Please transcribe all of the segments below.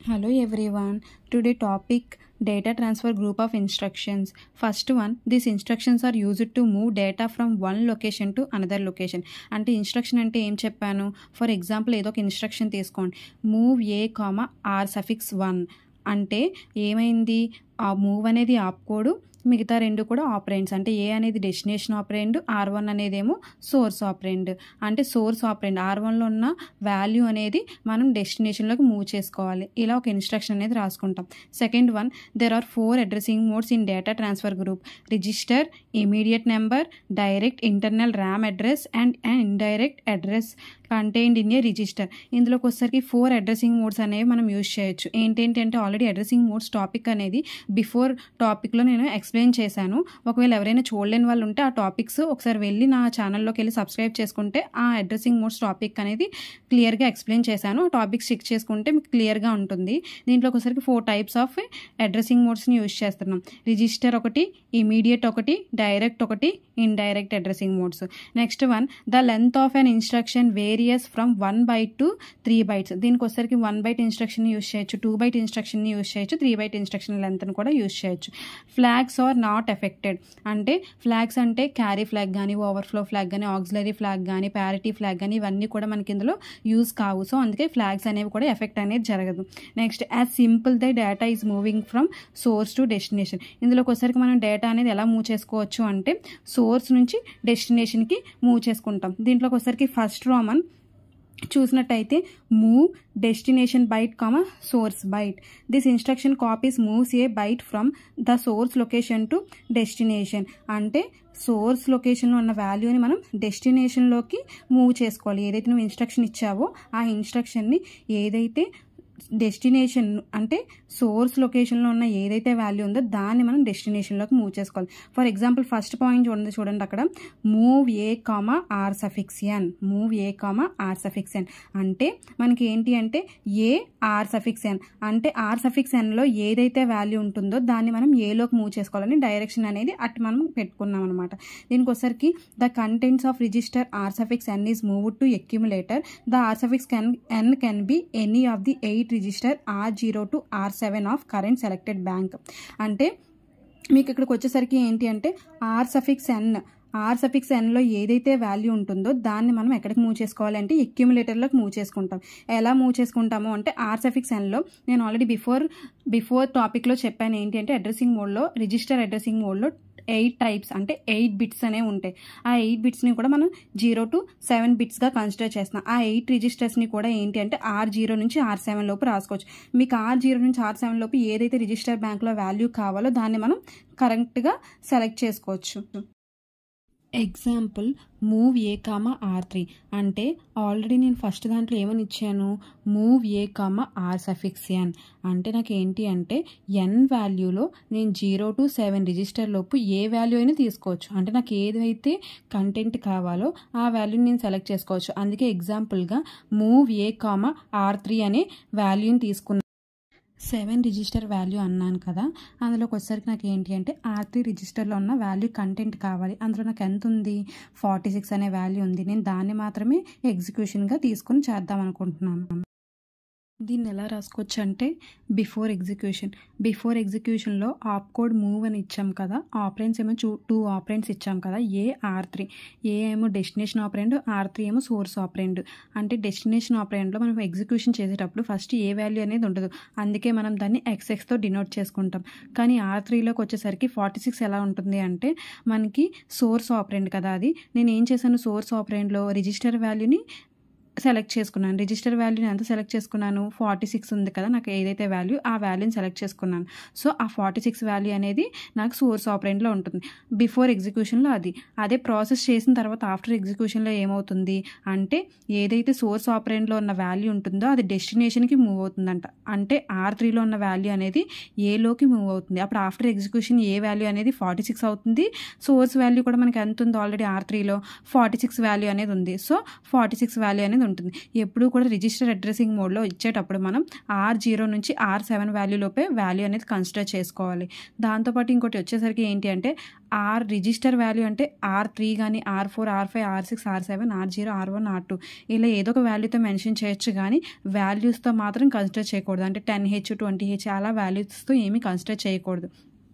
Hello everyone. Today topic data transfer group of instructions. First one, these instructions are used to move data from one location to another location. అంటే instruction అంటే ఏం చెప్పాను, for example ఏదో ఒక instruction తీసుకోండి, move A comma R suffix 1 అంటే ఏమైంది, ఆ మూవ్ అనేది ఆపుకోడు, మిగతా రెండు కూడా ఆపరెండ్స్. అంటే ఏ అనేది డెస్టినేషన్ ఆపరెండ్, R1 అనేదేమో సోర్స్ ఆపరెండ్. అంటే సోర్స్ ఆపరెండ్ R1లో ఉన్న వాల్యూ అనేది మనం డెస్టినేషన్లోకి మూవ్ చేసుకోవాలి. ఇలా ఒక ఇన్స్ట్రక్షన్ అనేది రాసుకుంటాం. Second one, there are 4 addressing modes in data transfer group: register, immediate number, direct internal RAM address and indirect address contained in a register. ఇందులోకి వచ్చేసరికి 4 అడ్రసింగ్ మోడ్స్ అనేవి మనం యూజ్ చేయొచ్చు. ఏంటంటే ఆల్రెడీ అడ్రసింగ్ మోడ్స్ టాపిక్ అనేది before టాపిక్లో నేను explain చేశాను. ఒకవేళ ఎవరైనా చూడలేని వాళ్ళు ఉంటే ఆ టాపిక్స్ ఒకసారి వెళ్ళి నా ఛానల్లోకి వెళ్ళి సబ్స్క్రైబ్ చేసుకుంటే ఆ అడ్రసింగ్ మోడ్స్ టాపిక్ అనేది క్లియర్గా ఎక్స్ప్లెయిన్ చేశాను. ఆ టాపిక్స్ చెక్ చేసుకుంటే మీకు క్లియర్గా ఉంటుంది. దీంట్లోకి వచ్చేసరికి 4 టైప్స్ ఆఫ్ అడ్రసింగ్ మోడ్స్ని యూజ్ చేస్తున్నాం: రిజిస్టర్ ఒకటి, ఇమీడియట్ ఒకటి, డైరెక్ట్ ఒకటి, indirect addressing modes. Next one, the length of an instruction various from 1 byte to 3 bytes. దీనికి వచ్చేసరికి 1 byte ఇన్స్ట్రక్షన్ యూజ్ చేయొచ్చు, 2 byte ఇన్స్ట్రక్షన్ యూజ్ చేయొచ్చు, 3 byte ఇన్స్ట్రక్షన్ లెంత్ని కూడా యూజ్ చేయొచ్చు. Flags are not affected. అంటే ఫ్లాగ్స్ అంటే క్యారీ ఫ్లాగ్ కానీ, overflow flag కానీ, ఆక్సిలరీ ఫ్లాగ్ కానీ, ప్యారిటీ ఫ్లాగ్ కానీ, ఇవన్నీ కూడా మనకి ఇందులో యూజ్ కావు. సో అందుకే ఫ్లాగ్స్ అనేవి కూడా ఎఫెక్ట్ అనేది జరగదు. Next, as simple the data is moving from source to destination. ఇందులోకి వచ్చేసరికి మనం డేటా అనేది ఎలా మూవ్ చేసుకోవచ్చు అంటే సోర్స్ నుంచి డెస్టినేషన్కి మూవ్ చేసుకుంటాం. దీంట్లోకి వచ్చేసరికి ఫస్ట్ రోమన్ చూసినట్టయితే move destination byte comma source byte. This instruction copies moves a byte from the source location to destination. అంటే సోర్స్ లొకేషన్లో ఉన్న వాల్యూని మనం డెస్టినేషన్లోకి మూవ్ చేసుకోవాలి. ఏదైతే నువ్వు ఇన్స్ట్రక్షన్ ఇచ్చావో ఆ ఇన్స్ట్రక్షన్ని ఏదైతే డెస్టినేషన్ అంటే సోర్స్ లొకేషన్లో ఉన్న ఏదైతే వాల్యూ ఉందో దాన్ని మనం డెస్టినేషన్లోకి మూవ్ చేసుకోవాలి. ఫర్ ఎగ్జాంపుల్ ఫస్ట్ పాయింట్ చూడండి అక్కడ, move A comma R suffix N. Move A comma R suffix ఎన్ అంటే మనకి ఏంటి అంటే ఏ ఆర్ సఫిక్స్ ఎన్ అంటే ఆర్ సఫిక్స్ ఎన్లో ఏదైతే వాల్యూ ఉంటుందో దాన్ని మనం ఏలోకి మూవ్ చేసుకోవాలని డైరెక్షన్ అనేది అటు మనం పెట్టుకున్నాం అనమాట. దీనికి వచ్చరికి the contents of register R suffix N is moved to accumulator. The R suffix N can be any of the 8 register R0 to R7 of current selected bank. అంటే మీకు ఇక్కడికి వచ్చేసరికి ఏంటి అంటే ఆర్ సఫిక్స్ ఎన్లో ఏదైతే వాల్యూ ఉంటుందో దాన్ని మనం ఎక్కడికి మూవ్ చేసుకోవాలి అంటే ఎక్యుములేటర్లోకి మూవ్ చేసుకుంటాం. ఎలా మూవ్ చేసుకుంటాము అంటే ఆర్ సఫిక్స్ ఎన్లో నేను ఆల్రెడీ బిఫోర్ టాపిక్లో చెప్పాను ఏంటి అంటే అడ్రసింగ్ మోడ్లో, రిజిస్టర్ అడ్రసింగ్ మోడ్లో 8 టైప్స్ అంటే 8 బిట్స్ అనేవి ఉంటాయి. ఆ 8 బిట్స్ని కూడా మనం 0 to 7 బిట్స్గా కన్సిడర్ చేస్తున్నాం. ఆ 8 రిజిస్టర్స్ని కూడా ఏంటి అంటే R0 నుంచి R7 లోపు రాసుకోవచ్చు. మీకు R0 నుంచి R7 లోపు ఏదైతే రిజిస్టర్ బ్యాంక్లో వాల్యూ కావాలో దాన్ని మనం కరెక్ట్గా సెలెక్ట్ చేసుకోవచ్చు. Example, move A comma R3 అంటే ఆల్రెడీ నేను ఫస్ట్ దాంట్లో ఏమని ఇచ్చాను, move A comma R suffix ఎన్ అంటే నాకు ఏంటి అంటే ఎన్ వాల్యూలో నేను 0 to 7 రిజిస్టర్ లోపు ఏ వాల్యూ అయినా తీసుకోవచ్చు. అంటే నాకు ఏదైతే కంటెంట్ కావాలో ఆ వాల్యూని నేను సెలెక్ట్ చేసుకోవచ్చు. అందుకే ఎగ్జాంపుల్గా మూవ్ ఏ కామా R3 అనే వాల్యూని తీసుకున్నాను. 7 రిజిస్టర్ వాల్యూ అన్నాను కదా, అందులోకి వచ్చేసరికి నాకు ఏంటి అంటే R3 రిజిస్టర్లో ఉన్న వాల్యూ కంటెంట్ కావాలి. అందులో నాకు ఎంత ఉంది, 46 అనే వాల్యూ ఉంది. నేను దాన్ని మాత్రమే ఎగ్జిక్యూషన్గా తీసుకుని చేద్దాం అనుకుంటున్నాను. దీన్ని ఎలా రాసుకోవచ్చు అంటే బిఫోర్ ఎగ్జిక్యూషన్లో ఆప్ కోడ్ మూవ్ అని ఇచ్చాం కదా, ఆపరెంట్స్ ఏమో 2 ఆపరెంట్స్ ఇచ్చాం కదా, ఏ R3. ఏ ఏమో డెస్టినేషన్ ఆపరెండ్, R3 ఏమో సోర్స్ ఆపరెండ్. అంటే డెస్టినేషన్ ఆపరెండ్లో మనం ఎగ్జిక్యూషన్ చేసేటప్పుడు ఫస్ట్ ఏ వాల్యూ అనేది ఉండదు, అందుకే మనం దాన్ని XX డినోట్ చేసుకుంటాం. కానీ R3లోకి వచ్చేసరికి 46 ఎలా ఉంటుంది అంటే మనకి సోర్స్ ఆపరెండ్ కదా, అది నేను ఏం చేశాను, సోర్స్ ఆపరెండ్లో రిజిస్టర్ వాల్యూని సెలెక్ట్ చేసుకున్నాను. రిజిస్టర్ వాల్యూని ఎంత సెలెక్ట్ చేసుకున్నాను, 46 ఉంది కదా నాకు ఏదైతే వాల్యూ, ఆ వాల్యూని సెలెక్ట్ చేసుకున్నాను. సో ఆ 46 వాల్యూ అనేది నాకు సోర్స్ ఆపరెండ్లో ఉంటుంది. బిఫోర్ ఎగ్జిక్యూషన్లో అదే ప్రాసెస్ చేసిన తర్వాత ఆఫ్టర్ ఎగ్జిక్యూషన్లో ఏమవుతుంది అంటే ఏదైతే సోర్స్ ఆపరెండ్లో ఉన్న వాల్యూ ఉంటుందో అది డెస్టినేషన్కి మూవ్ అవుతుందంట. అంటే R3లో ఉన్న వాల్యూ అనేది ఏలోకి మూవ్ అవుతుంది. అప్పుడు ఆఫ్టర్ ఎగ్జిక్యూషన్ ఏ వాల్యూ అనేది 46 అవుతుంది. సోర్స్ వాల్యూ కూడా మనకి ఎంత ఉంది, ఆల్రెడీ R3లో 46 వాల్యూ అనేది ఉంది. సో 46 వాల్యూ అనేది ఉంటుంది. ఎప్పుడు కూడా రిజిస్టర్ అడ్రసింగ్ మోడ్లో ఇచ్చేటప్పుడు మనం R0 నుంచి R7 వాల్యూ లోపే వాల్యూ అనేది కన్సిడర్ చేసుకోవాలి. దాంతోపాటు ఇంకోటి వచ్చేసరికి ఏంటి అంటే రిజిస్టర్ వాల్యూ అంటే R3 కానీ R4, R5, R6, R7, R0, R1, R2 ఇలా ఏదో ఒక వాల్యూతో మెన్షన్ చేయొచ్చు కానీ వాల్యూస్తో మాత్రం కన్సిడర్ చేయకూడదు. అంటే 10H, 20H అలా వాల్యూస్తో ఏమీ కన్సిడర్ చేయకూడదు.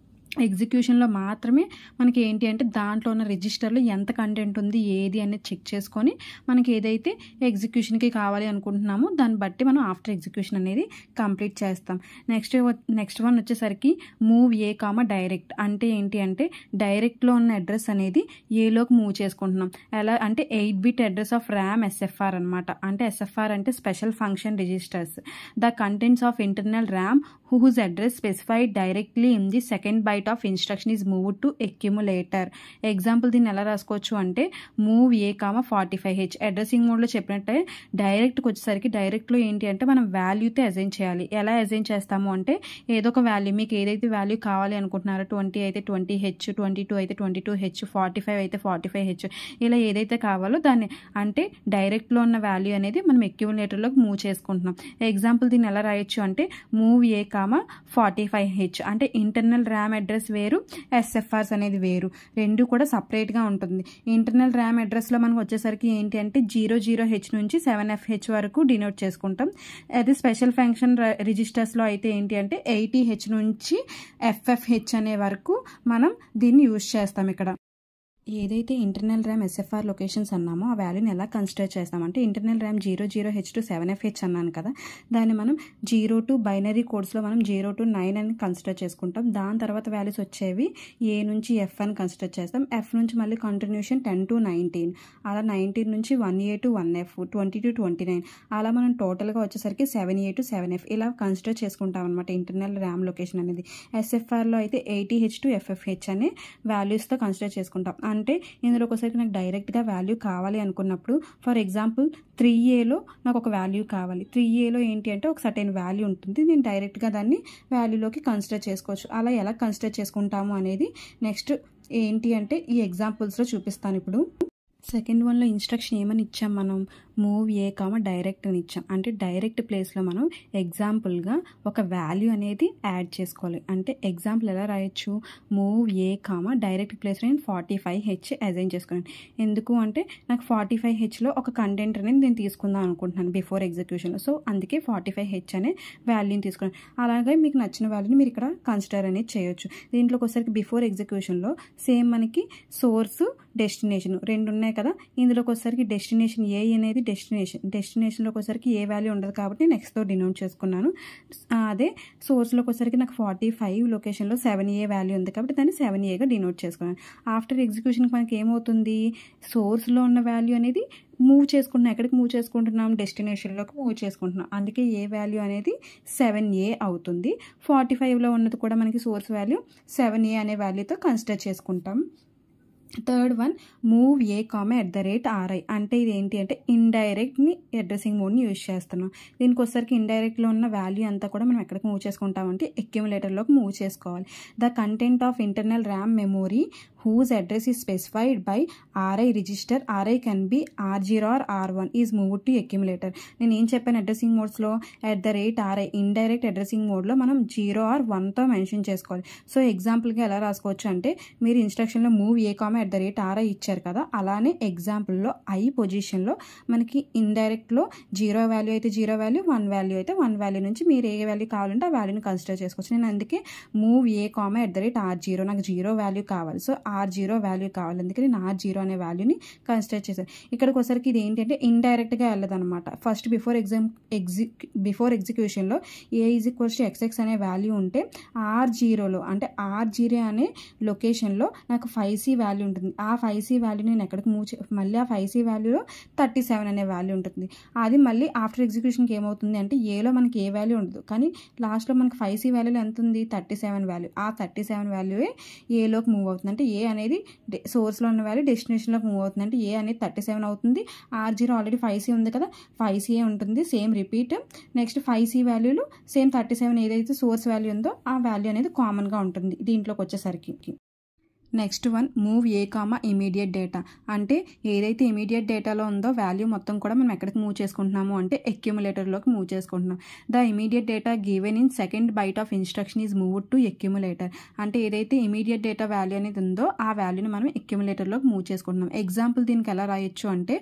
ఎగ్జిక్యూషన్లో మాత్రమే మనకి ఏంటి అంటే దాంట్లో ఉన్న రిజిస్టర్లో ఎంత కంటెంట్ ఉంది ఏది అనేది చెక్ చేసుకొని మనకి ఏదైతే ఎగ్జిక్యూషన్కి కావాలి అనుకుంటున్నామో దాన్ని బట్టి మనం ఆఫ్టర్ ఎగ్జిక్యూషన్ అనేది కంప్లీట్ చేస్తాం. నెక్స్ట్ వన్ వచ్చేసరికి మూవ్ ఏ కామా డైరెక్ట్ అంటే ఏంటి అంటే డైరెక్ట్లో ఉన్న అడ్రస్ అనేది ఏలోకి మూవ్ చేసుకుంటున్నాం. ఎలా అంటే 8-bit address of RAM SFR అనమాట. అంటే SFR అంటే special function registers. The contents of internal RAM whose address specified directly in the second byte of instruction is moved to accumulator. Example దీన్ని ఎలా రాసుకోవచ్చు అంటే move A comma 45H addressing మోడ్లో చెప్పినట్టే డైరెక్ట్కి వచ్చేసరికి డైరెక్ట్లో ఏంటి అంటే మనం వాల్యూతో అసైన్ చేయాలి. ఎలా అసైన్ చేస్తాము అంటే ఏదో ఒక వాల్యూ మీకు ఏదైతే వాల్యూ కావాలి అనుకుంటున్నారో 20 అయితే 20H, 22 అయితే 22H, 45 అయితే 45H ఇలా ఏదైతే కావాలో దాన్ని అంటే డైరెక్ట్లో ఉన్న వాల్యూ అనేది మనం అక్యుములేటర్లోకి మూవ్ చేసుకుంటున్నాం. ఎగ్జాంపుల్ దీన్ని ఎలా రాయొచ్చు అంటే మూవ్ ఏ 45H అంటే ఇంటర్నల్ ర్యామ్ అడ్రస్ వేరు, SFRs అనేది వేరు, రెండు కూడా సపరేట్గా ఉంటుంది. ఇంటర్నల్ ర్యామ్ అడ్రస్లో మనకు వచ్చేసరికి ఏంటి అంటే 00H నుంచి 7FH వరకు డినోట్ చేసుకుంటాం. అదే స్పెషల్ ఫంక్షన్ రిజిస్టర్స్లో అయితే ఏంటి అంటే 80H నుంచి FFH అనే వరకు మనం దీన్ని యూజ్ చేస్తాం. ఇక్కడ ఏదైతే ఇంటర్నల్ ర్యామ్ SFR లొకేషన్స్ అన్నామో ఆ వాల్యూని ఎలా కన్సిడర్ చేస్తామంటే internal RAM 00H to 7FH అన్నాను కదా, దాన్ని మనం 0 బైనరీ కోడ్స్లో మనం 0 to 9 అని కన్సిడర్ చేసుకుంటాం. దాని తర్వాత వాల్యూస్ వచ్చేవి A నుంచి F అని కన్సిడర్ చేస్తాం. F నుంచి మళ్ళీ కంటిన్యూషన్ 10 to 19, అలా 19 నుంచి 1A to 1F, 20 to 29 అలా మనం టోటల్గా వచ్చేసరికి 7A to 7F ఇలా కన్సిడర్ చేసుకుంటాం అనమాట ఇంటర్నల్ ర్యామ్ లొకేషన్ అనేది. SFRలో అయితే 80H to FFH అనే వాల్యూస్తో కన్సిడర్ చేసుకుంటాం. అంటే ఇందులో ఒకసారి నాకు డైరెక్ట్గా వాల్యూ కావాలి అనుకున్నప్పుడు ఫర్ ఎగ్జాంపుల్ 3Aలో నాకు ఒక వాల్యూ కావాలి. 3Aలో ఏంటి అంటే ఒక సర్టెన్ వాల్యూ ఉంటుంది, నేను డైరెక్ట్గా దాన్ని వాల్యూలోకి కన్సిడర్ చేసుకోవచ్చు. అలా ఎలా కన్సిడర్ చేసుకుంటాము అనేది నెక్స్ట్ ఏంటి అంటే ఈ ఎగ్జాంపుల్స్లో చూపిస్తాను. ఇప్పుడు సెకండ్ వన్లో ఇన్స్ట్రక్షన్ ఏమని ఇచ్చాం మనం మూవ్ ఏ కామా డైరెక్ట్ అని ఇచ్చాం. అంటే డైరెక్ట్ ప్లేస్లో మనం ఎగ్జాంపుల్గా ఒక వాల్యూ అనేది యాడ్ చేసుకోవాలి. అంటే ఎగ్జాంపుల్ ఎలా రాయొచ్చు మూవ్ ఏ కామా డైరెక్ట్ ప్లేస్లో నేను 45H అసైన్ చేసుకున్నాను. ఎందుకు అంటే నాకు 45Hలో ఒక కంటెంట్ అనేది నేను తీసుకుందాం అనుకుంటున్నాను బిఫోర్ ఎగ్జిక్యూషన్లో. సో అందుకే 45H అనే వాల్యూని తీసుకున్నాను. అలాగే మీకు నచ్చిన వాల్యూని మీరు ఇక్కడ కన్సిడర్ అనేది చేయొచ్చు. దీంట్లోకి వచ్చేసరికి బిఫోర్ ఎగ్జిక్యూషన్లో సేమ్ మనకి సోర్స్ డెస్టినేషన్ రెండు ఉన్నాయి కదా, ఇందులోకి వచ్చేసరికి డెస్టినేషన్ ఏ అనేది డెస్టినేషన్లోకి వచ్చేసరికి ఏ వాల్యూ ఉండదు కాబట్టి నెక్స్ట్తో డినోట్ చేసుకున్నాను. అదే సోర్స్లోకి వచ్చేసరికి నాకు 45 లొకేషన్లో 7A వాల్యూ ఉంది కాబట్టి దాన్ని 7Aగా డినోట్ చేసుకున్నాను. ఆఫ్టర్ ఎగ్జిక్యూషన్కి మనకి ఏమవుతుంది సోర్స్లో ఉన్న వాల్యూ అనేది మూవ్ చేసుకుంటున్నాం. ఎక్కడికి మూవ్ చేసుకుంటున్నాం డెస్టినేషన్లోకి మూవ్ చేసుకుంటున్నాం. అందుకే ఏ వాల్యూ అనేది 7A అవుతుంది. 45లో ఉన్నది కూడా మనకి సోర్స్ వాల్యూ 7A అనే వాల్యూతో కన్సిడర్ చేసుకుంటాం. Third one move A comma @RI అంటే ఇది ఏంటి అంటే ఇండైరెక్ట్ని అడ్రసింగ్ మోడ్ని యూజ్ చేస్తున్నాం. దీనికి వచ్చేసరికి ఇండైరెక్ట్లో ఉన్న వాల్యూ అంతా కూడా మనం ఎక్కడికి మూవ్ చేసుకుంటామంటే అక్యుములేటర్లోకి మూవ్ చేసుకోవాలి. The content of internal RAM memory whose address is specified by RI register, RI can be R0 or R1 is moved to accumulator. నేను ఏం చెప్పాను అడ్రసింగ్ మోడ్స్లో @RI ఇండైరెక్ట్ అడ్రసింగ్ మోడ్లో మనం 0 or 1తో మెన్షన్ చేసుకోవాలి. So ఎగ్జాంపుల్గా ఎలా రాసుకోవచ్చు అంటే మీరు ఇన్స్ట్రక్షన్లో మూవ్ ఏ కామా @RI ఇచ్చారు కదా, అలానే ఎగ్జాంపుల్లో I పొజిషన్లో మనకి ఇండైరెక్ట్లో 0 వాల్యూ అయితే 0 వాల్యూ, 1 వాల్యూ అయితే 1 వాల్యూ నుంచి మీరు ఏ వాల్యూ కావాలంటే ఆ వాల్యూని కన్సిడర్ చేసుకోవచ్చు. నేను అందుకే మూవ్ ఏ కామా @R0 నాకు 0 వాల్యూ కావాలి, సో R0 వాల్యూ కావాలి, అందుకని నేను R0 అనే వాల్యూని కన్సిడర్ చేశాను. ఇక్కడికి వచ్చరికి ఇది ఏంటంటే ఇండైరెక్ట్గా వెళ్ళదనమాట. ఫస్ట్ బిఫోర్ ఎగ్జిక్యూషన్లో A = XX అనే వాల్యూ ఉంటే R0లో అంటే R0 అనే లొకేషన్లో నాకు 5C వాల్యూ ఉంటుంది. ఆ 5C వాల్యూ నేను ఎక్కడికి మళ్ళీ ఆ 5C వాల్యూలో 37 అనే వాల్యూ ఉంటుంది. అది మళ్ళీ ఆఫ్టర్ ఎగ్జిక్యూషన్కి ఏమవుతుంది అంటే ఏలో మనకి ఏ వాల్యూ ఉండదు, కానీ లాస్ట్లో మనకి 5C వాల్యూలో ఎంత ఉంది 37 వాల్యూ. ఆ 37 వాల్యూయే ఏలోకి మూవ్ అవుతుంది. అంటే ఏ అనేది సోర్స్లో ఉన్న వాల్యూ డెస్టినేషన్లోకి మూవ్ అవుతుంది. అంటే ఏ అనేది 37 అవుతుంది. R0 ఆల్రెడీ 5C ఉంది కదా, 5C ఉంటుంది. సేమ్ రిపీట్ నెక్స్ట్ 5C వాల్యూలు సేమ్ 37 ఏదైతే సోర్స్ వాల్యూ ఉందో ఆ వాల్యూ అనేది కామన్గా ఉంటుంది దీంట్లోకి వచ్చేసరికి. Next one move A comma immediate data. అంటే ఏదైతే ఇమీడియట్ డేటాలో ఉందో వాల్యూ మొత్తం కూడా మనం ఎక్కడికి మూవ్ చేసుకుంటున్నాము అంటే అక్యుములేటర్లోకి మూవ్ చేసుకుంటున్నాం. The immediate data given in second byte of instruction is moved to accumulator. అంటే ఏదైతే ఇమీడియట్ డేటా వాల్యూ అనేది ఉందో ఆ వాల్యూని మనం అక్యుములేటర్లోకి మూవ్ చేసుకుంటున్నాం. ఎగ్జాంపుల్ దీనికి ఎలా రాయొచ్చు అంటే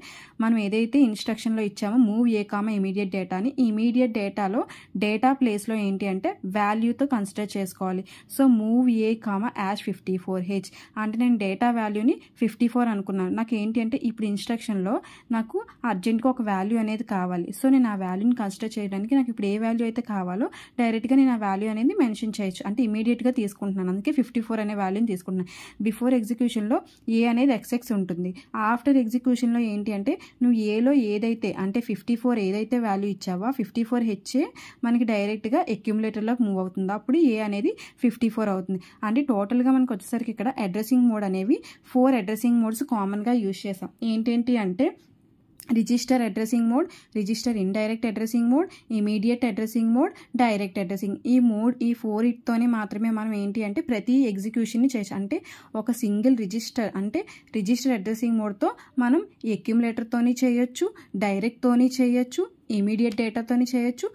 మనం ఏదైతే ఇన్స్ట్రక్షన్లో ఇచ్చామో మూవ్ ఏ కామా ఇమీడియట్ డేటాని ఇమీడియట్ డేటాలో డేటా ప్లేస్లో ఏంటి అంటే వాల్యూతో కన్సిడర్ చేసుకోవాలి. So move A comma ash 54H అంటే నేను డేటా వాల్యూని 54 అనుకున్నాను. నాకు ఏంటి అంటే ఇప్పుడు ఇన్స్ట్రక్షన్లో నాకు అర్జెంట్గా ఒక వాల్యూ అనేది కావాలి. సో నేను ఆ వాల్యూని కన్సిడర్ చేయడానికి నాకు ఇప్పుడు ఏ వాల్యూ అయితే కావాలో డైరెక్ట్గా నేను ఆ వాల్యూ అనేది మెన్షన్ చేయొచ్చు. అంటే ఇమీడియట్గా తీసుకుంటున్నాను, అందుకే 54 అనే వాల్యూని తీసుకుంటున్నాను. బిఫోర్ ఎగ్జిక్యూషన్లో ఏ అనేది XX ఉంటుంది. ఆఫ్టర్ ఎగ్జిక్యూషన్లో ఏంటి అంటే నువ్వు ఏలో ఏదైతే అంటే 54 ఏదైతే వాల్యూ ఇచ్చావో 54H మనకి డైరెక్ట్గా అక్యుములేటర్లోకి మూవ్ అవుతుంది. అప్పుడు ఏ అనేది 54 అవుతుంది. అంటే టోటల్గా మనకు వచ్చేసరికి ఇక్కడ అడ్రసింగ్ మోడ్ అనేవి 4 అడ్రసింగ్ మోడ్స్ కామన్గా యూజ్ చేసాం. ఏంటేంటి అంటే register addressing mode, register indirect addressing mode, immediate addressing mode, direct addressing. ఈ 4 తోనే మాత్రమే మనం ఏంటి అంటే ప్రతి ఎగ్జిక్యూషన్ని చేసి అంటే ఒక సింగిల్ రిజిస్టర్ అంటే రిజిస్టర్ అడ్రసింగ్ మోడ్తో మనం అక్యుములేటర్తోని చేయొచ్చు, డైరెక్ట్తోని చేయొచ్చు, ఇమీడియట్ డేటాతోని చేయొచ్చు,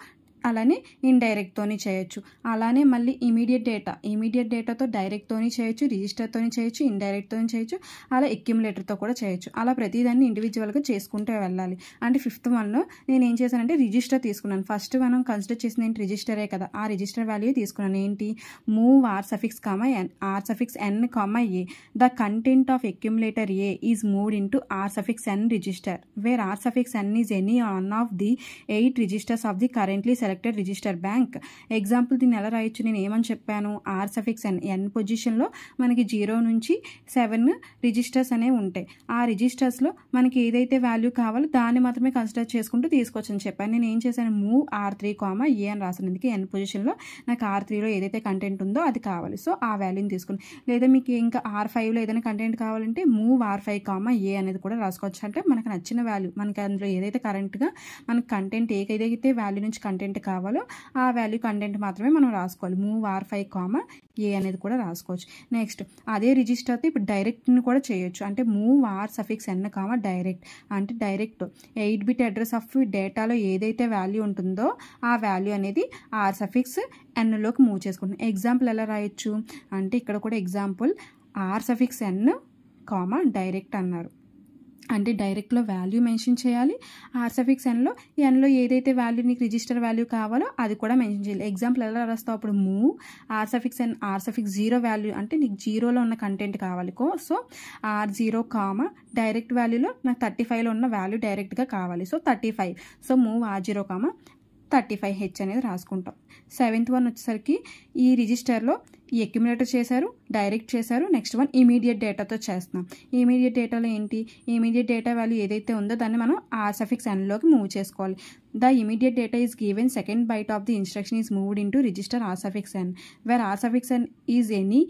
అలానే ఇండైరెక్ట్తోని చేయొచ్చు. అలానే మళ్ళీ ఇమీడియట్ డేటాతో డైరెక్ట్తోని చేయొచ్చు, రిజిస్టర్తోని చేయొచ్చు, ఇండైరెక్ట్తోని చేయొచ్చు, అలా అక్యుములేటర్తో కూడా చేయొచ్చు. అలా ప్రతిదాన్ని ఇండివిజువల్గా చేసుకుంటూ వెళ్ళాలి. అంటే 5th వన్లో నేను ఏం చేశానంటే రిజిస్టర్ తీసుకున్నాను. ఫస్ట్ మనం కన్సిడర్ చేసింది ఏంటి రిజిస్టరే కదా, ఆ రిజిస్టర్ వాల్యూ తీసుకున్నాను. ఏంటి move R suffix n comma A. The content of accumulator A is moved into R suffix n register where R suffix n is any one of the 8 registers of the currently selected register bank. Example దీన్ని ఎలా రాయొచ్చు, నేను ఏమని చెప్పాను, are suffix n పొజిషన్లో మనకి 0 నుంచి 7 registers అనేవి ఉంటాయి. ఆ రిజిస్టర్స్లో మనకి ఏదైతే వాల్యూ కావాలో దాన్ని మాత్రమే కన్సిడర్ చేసుకుంటూ తీసుకోవచ్చు అని చెప్పాను. నేను ఏం చేశాను, మూవ్ R3 కామా ఏ అని రాసాను. అందుకే n పొజిషన్లో నాకు R3లో ఏదైతే కంటెంట్ ఉందో అది కావాలి. సో ఆ వాల్యూని తీసుకుని, లేదా మీకు ఇంకా R5లో ఏదైనా కంటెంట్ కావాలంటే మూవ్ R5 కామా ఏ అనేది కూడా రాసుకోవచ్చు. అంటే మనకు నచ్చిన వాల్యూ మనకి అందులో ఏదైతే కరెంట్గా మనకి కంటెంట్ ఏదైతే వాల్యూ నుంచి కంటెంట్ కావాలో ఆ వాల్యూ కంటెంట్ మాత్రమే మనం రాసుకోవాలి. మూవ్ R5 కామా ఏ అనేది కూడా రాసుకోవచ్చు. నెక్స్ట్ అదే రిజిస్టర్తో ఇప్పుడు డైరెక్ట్ని కూడా చేయొచ్చు. అంటే move R suffix n comma direct. అంటే డైరెక్ట్ 8-bit అడ్రస్ ఆఫ్ డేటాలో ఏదైతే వాల్యూ ఉంటుందో ఆ వాల్యూ అనేది ఆర్ సఫిక్స్ nలోకి మూవ్ చేసుకుంటాం. ఎగ్జాంపుల్ ఎలా రాయొచ్చు అంటే ఇక్కడ కూడా example R suffix n comma direct అన్నారు. అంటే డైరెక్ట్లో వాల్యూ మెన్షన్ చేయాలి, ఆర్ సఫిక్స్ ఎన్లో ఏదైతే వాల్యూ నీకు రిజిస్టర్ వాల్యూ కావాలో అది కూడా మెన్షన్ చేయాలి. ఎగ్జాంపుల్ ఎలా రాస్తావు, అప్పుడు move R suffix R0 value అంటే నీకు 0లో ఉన్న కంటెంట్ కావాలి. సో R0 కామా డైరెక్ట్ వాల్యూలో నాకు 35లో ఉన్న వాల్యూ డైరెక్ట్గా కావాలి. So 35. So move R0 comma 35H అనేది రాసుకుంటాం. 7th వన్ వచ్చేసరికి ఈ రిజిస్టర్లో ఈ అక్యుములేటర్ చేశారు, డైరెక్ట్ చేశారు. నెక్స్ట్ వన్ ఇమీడియట్ డేటాతో చేస్తున్నాం. ఇమీడియట్ డేటాలో ఏంటి, ఇమీడియట్ డేటా వాల్యూ ఏదైతే ఉందో దాన్ని మనం ఆర్ సఫిక్స్ nలోకి మూవ్ చేసుకోవాలి. The immediate data is given second byte of the instruction is moved into register R suffix n where R suffix n is any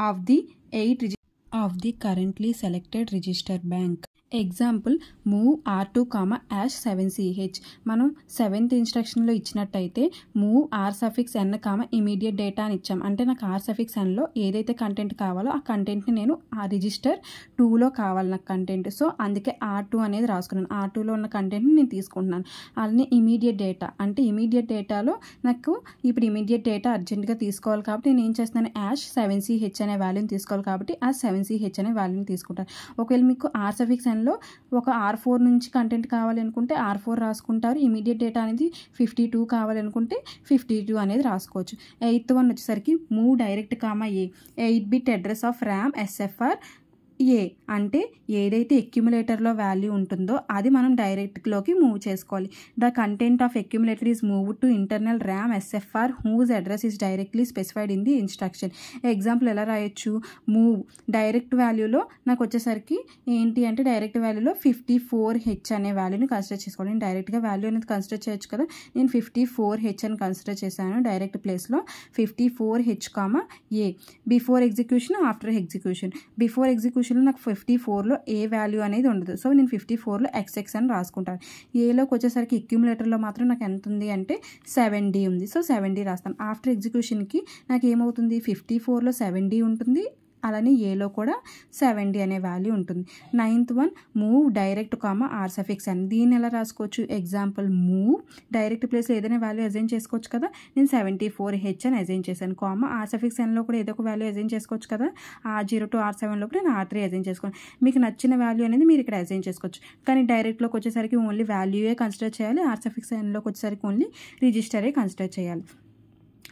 of the 8 of the currently selected register bank. Example move R2 comma hash 7CH. మనం 7th ఇన్స్ట్రక్షన్లో ఇచ్చినట్టయితే move R suffix n comma immediate data అని ఇచ్చాం. అంటే నాకు are suffix nలో ఏదైతే content కావాలో ఆ కంటెంట్ని నేను ఆ రిజిస్టర్ 2లో కావాలి నాకు కంటెంట్. సో అందుకే R2 అనేది రాసుకున్నాను. R2లో ఉన్న కంటెంట్ని నేను తీసుకుంటున్నాను. అలానే ఇమీడియట్ డేటా అంటే ఇమీడియట్ డేటాలో నాకు ఇప్పుడు ఇమీడియట్ డేటా అర్జెంట్గా తీసుకోవాలి కాబట్టి నేను ఏం చేస్తున్నాను, యాష్ 7CH అనే వాల్యూని తీసుకోవాలి కాబట్టి ఆ 7CH అనే వాల్యూని తీసుకుంటాను. ఒకవేళ మీకు ఆర్ సఫిక్స్ nలో ఒక R4 నుంచి కంటెంట్ కావాలి అనుకుంటే R4 రాసుకుంటారు. ఇమీడియట్ డేటా అనేది 52 కావాలి అనుకుంటే 52 అనేది రాసుకోవచ్చు. 8th వన్ వచ్చేసరికి move direct comma A. 8-bit address of RAM SFR A. అంటే ఏదైతే అక్యుములేటర్లో వాల్యూ ఉంటుందో అది మనం డైరెక్ట్లోకి మూవ్ చేసుకోవాలి. The content of accumulator is move to internal RAM SFR whose address is directly specified in the instruction. Example ఎలా రాయొచ్చు, మూవ్ డైరెక్ట్ వాల్యూలో నాకు వచ్చేసరికి ఏంటి అంటే డైరెక్ట్ వాల్యూలో 54H అనే వాల్యూని కన్సిడర్ చేసుకోవాలి. నేను డైరెక్ట్గా వాల్యూ అనేది కన్సిడర్ చేయొచ్చు కదా, నేను 54H అని కన్సిడర్ చేశాను. డైరెక్ట్ ప్లేస్లో 54H comma A. Before execution after execution. Before execution నాకు 54లో ఏ వాల్యూ అనేది ఉండదు. సో నేను 54లో XX అని రాసుకుంటాను. ఏలోకి వచ్చేసరికి అక్యుములేటర్లో మాత్రం నాకు ఎంత ఉంది అంటే 7D ఉంది. సో 7D రాస్తాను. ఆఫ్టర్ ఎగ్జిక్యూషన్కి నాకు ఏమవుతుంది, 54లో 7D ఉంటుంది, అలానే ఏలో కూడా 70 అనే వాల్యూ ఉంటుంది. 9th one move direct comma R suffix అని. దీన్ని ఎలా రాసుకోవచ్చు? ఎగ్జాంపుల్ మూవ్ డైరెక్ట్ ప్లేస్లో ఏదైనా వాల్యూ అజైన్ చేసుకోవచ్చు కదా. నేను 74H అని అజైన్ చేశాను. కామా ఆర్ సఫిక్స్ ఎన్లో కూడా ఏదో ఒక వాల్యూ అజైన్ చేసుకోవచ్చు కదా. R0 to R7 లోపు నేను R3 అజైన్ చేసుకోను. మీకు నచ్చిన వాల్యూ అనేది మీరు ఇక్కడ అజైన్ చేసుకోవచ్చు. కానీ డైరెక్ట్లోకి వచ్చేసరికి ఓన్లీ వాల్యూయే కన్సిడర్ చేయాలి. ఆర్ సఫిక్స్ ఎన్లోకి వచ్చేసరికి ఓన్లీ రిజిస్టరే కన్సిడర్ చేయాలి.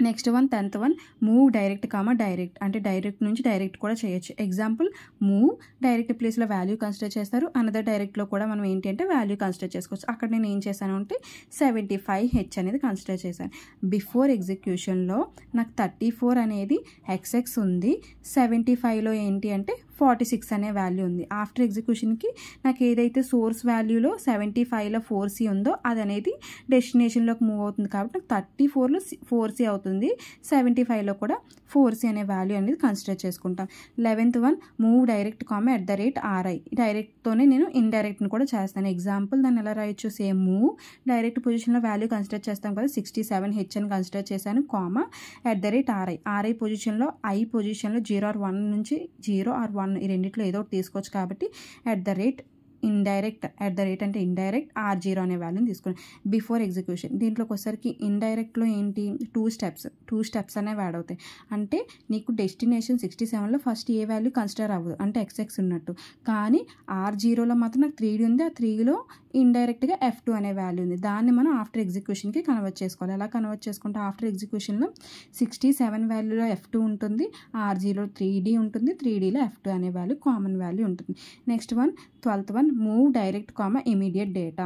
Next one 10th one move direct comma direct అంటే డైరెక్ట్ నుంచి డైరెక్ట్ కూడా చేయొచ్చు. ఎగ్జాంపుల్ మూవ్ డైరెక్ట్ ప్లేస్లో వాల్యూ కన్సిడర్ చేస్తారు. అనదర్ డైరెక్ట్లో కూడా మనం ఏంటి అంటే వాల్యూ కన్సిడర్ చేసుకోవచ్చు. అక్కడ నేను ఏం చేశాను అంటే 75H అనేది కన్సిడర్ చేశాను. బిఫోర్ ఎగ్జిక్యూషన్లో నాకు 34 అనేది XX ఉంది. 75లో ఏంటి అంటే 46 అనే వాల్యూ ఉంది. ఆఫ్టర్ ఎగ్జిక్యూషన్కి నాకు ఏదైతే సోర్స్ వాల్యూలో 75లో 4C ఉందో అది అనేది డెస్టినేషన్లోకి మూవ్ అవుతుంది కాబట్టి నాకు 34లో 4C అవుతుంది. 75లో కూడా 4C అనే వాల్యూ అనేది కన్సిడర్ చేసుకుంటాం. 11th one move direct comma @RI డైరెక్ట్తోనే నేను ఇండైరెక్ట్ని కూడా చేస్తాను. ఎగ్జాంపుల్ దాన్ని ఎలా రాయొచ్చు? సేమ్ మూవ్ డైరెక్ట్ పొజిషన్లో వాల్యూ కన్సిడర్ చేస్తాం కదా. 67H అని కన్సిడర్ చేశాను. కామా @RI పొజిషన్లో I పొజిషన్లో 0 or 1 నుంచి 0 or 1 ఈ రెండిట్లో ఏదో ఒకటి తీసుకోవచ్చు కాబట్టి ఇండైరెక్ట్ అంటే ఇండైరెక్ట్ R0 అనే వాల్యూని తీసుకుని బిఫోర్ ఎగ్జిక్యూషన్. దీంట్లోకి వచ్చేసరికి ఇండైరెక్ట్లో ఏంటి? 2 స్టెప్స్ అనేవి యాడ్ అవుతాయి. అంటే నీకు డెస్టినేషన్ 67లో ఫస్ట్ ఏ వాల్యూ కన్సిడర్ అవ్వదు అంటే XX ఉన్నట్టు. కానీ R0లో మాత్రం నాకు 3D ఉంది. ఆ 3లో ఇండైరెక్ట్గా F2 అనే వాల్యూ ఉంది. దాన్ని మనం ఆఫ్టర్ ఎగ్జిక్యూషన్కి కన్వర్ట్ చేసుకోవాలి. ఎలా కన్వర్ట్ చేసుకుంటే ఆఫ్టర్ ఎగ్జిక్యూషన్లో 67 వాల్యూలో F2 ఉంటుంది. R0లో 3D ఉంటుంది. 3Dలో F2 అనే వాల్యూ కామన్ వాల్యూ ఉంటుంది. Next one 12th one move direct comma immediate data.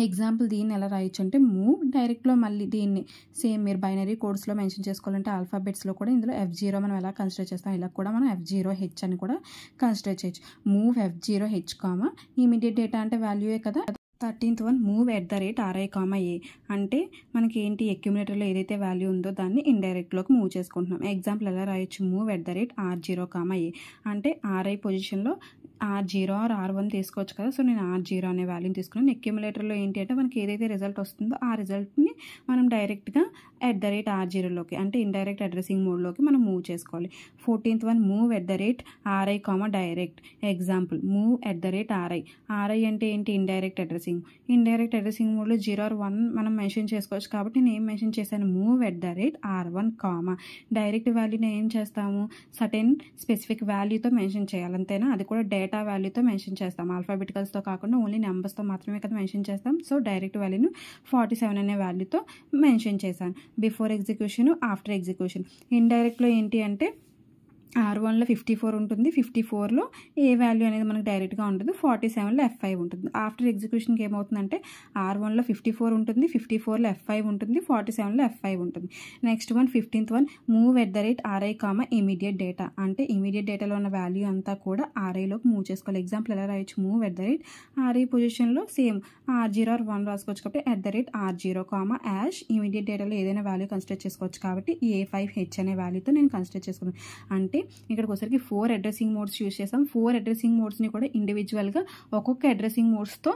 Example దీన్ని ఎలా రాయొచ్చు అంటే మూవ్ డైరెక్ట్లో మళ్ళీ దీన్ని సేమ్ మీరు బైనరీ కోడ్స్లో మెన్షన్ చేసుకోవాలంటే ఆల్ఫాబెట్స్లో కూడా ఇందులో F0 మనం ఎలా కన్సిడర్ చేస్తాం ఇలా కూడా మనం F0H అని కూడా కన్సిడర్ చేయొచ్చు. Move F0H comma immediate data అంటే వాల్యూయే కదా. 13th one move @RI comma A అంటే మనకి ఏంటి అక్యుములేటర్లో ఏదైతే వాల్యూ ఉందో దాన్ని ఇండైరెక్ట్లోకి మూవ్ చేసుకుంటున్నాం. ఎగ్జాంపుల్ ఎలా రాయొచ్చు? మూవ్ @R0 కామా A అంటే RI పొజిషన్లో R0 or R1 తీసుకోవచ్చు కదా. సో నేను R0 అనే వాల్యూని తీసుకున్నాను. అక్యుములేటర్లో ఏంటి అంటే మనకి ఏదైతే రిజల్ట్ వస్తుందో ఆ రిజల్ట్ని మనం డైరెక్ట్గా @R0లోకి అంటే ఇండైరెక్ట్ అడ్రసింగ్ మోడ్లోకి మనం మూవ్ చేసుకోవాలి. 14th one move @RI comma direct. Example move @RI. RI అంటే ఏంటి? ఇండైరెక్ట్ అడ్రసింగ్ మోడ్లో 0 or 1 మనం మెన్షన్ చేసుకోవచ్చు కాబట్టి నేను ఏం మెన్షన్ చేశాను? మూవ్ @R1 కామా డైరెక్ట్ వాల్యూని ఏం చేస్తాము? సర్టెన్ స్పెసిఫిక్ వాల్యూతో మెన్షన్ చేయాలి అంతేనా. అది కూడా డేటా వాల్యూతో మెన్షన్ చేస్తాం. ఆల్ఫాబెటికల్స్తో కాకుండా ఓన్లీ నెంబర్స్తో మాత్రమే కదా మెన్షన్ చేస్తాం. సో డైరెక్ట్ వాల్యూను 47 అనే వాల్యూతో మెన్షన్ చేశాను. Before execution after execution. ఇండైరెక్ట్లో ఏంటి అంటే R1లో 54 ఉంటుంది. 54లో ఏ వాల్యూ అనేది మనకు డైరెక్ట్గా ఉంటుంది. 47లో F5 ఉంటుంది. ఆఫ్టర్ ఎగ్జిక్యూషన్కి ఏమవుతుందంటే R1లో 54 ఉంటుంది. 54లో F5 ఉంటుంది. 47లో F5 ఉంటుంది. Next one 15th one move @RI comma immediate data అంటే ఇమీడియట్ డేటాలో ఉన్న వాల్యూ అంతా కూడా RIలోకి మూవ్ చేసుకోవాలి. ఎగ్జాంపుల్ ఎలా రాయొచ్చు? మూవ్ @RI పొజిషన్లో సేమ్ R0 or 1 రాసుకోవచ్చు కాబట్టి @R0 కామా యాష్ ఇమీడియట్ డేటాలో ఏదైనా వాల్యూ కన్సిడర్ చేసుకోవచ్చు కాబట్టి A5H అనే వాల్యూతో నేను కన్సిడర్ చేసుకున్నాను. అంటే ఇక్కడికి వచ్చరికి 4 అడ్రసింగ్ మోడ్స్ యూజ్ చేస్తాం. 4 అడ్రసింగ్ మోడ్స్ని కూడా ఇండివిజువల్గా ఒక్కొక్క అడ్రసింగ్ మోడ్స్తో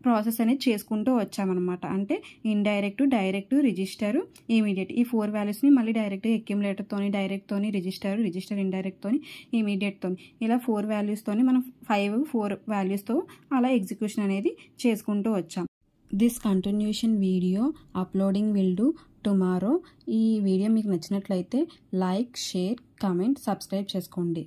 ప్రాసెస్ అనేది చేసుకుంటూ వచ్చామన్నమాట. అంటే ఇండైరెక్ట్, డైరెక్ట్, రిజిస్టర్, ఇమీడియట్ ఈ 4 వాల్యూస్ని మళ్ళీ డైరెక్ట్గా అక్యుములేటర్తోని, డైరెక్ట్తోని, రిజిస్టర్ ఇండైరెక్ట్తోని, ఇమీడియట్తోని ఇలా 4 వాల్యూస్తోని మనం 4 వాల్యూస్తో అలా ఎగ్జిక్యూషన్ అనేది చేసుకుంటూ వచ్చాం. This continuation video uploading will do tomorrow. ఈ వీడియో మీకు నచ్చినట్లయితే లైక్, షేర్, కామెంట్, సబ్స్క్రైబ్ చేసుకోండి.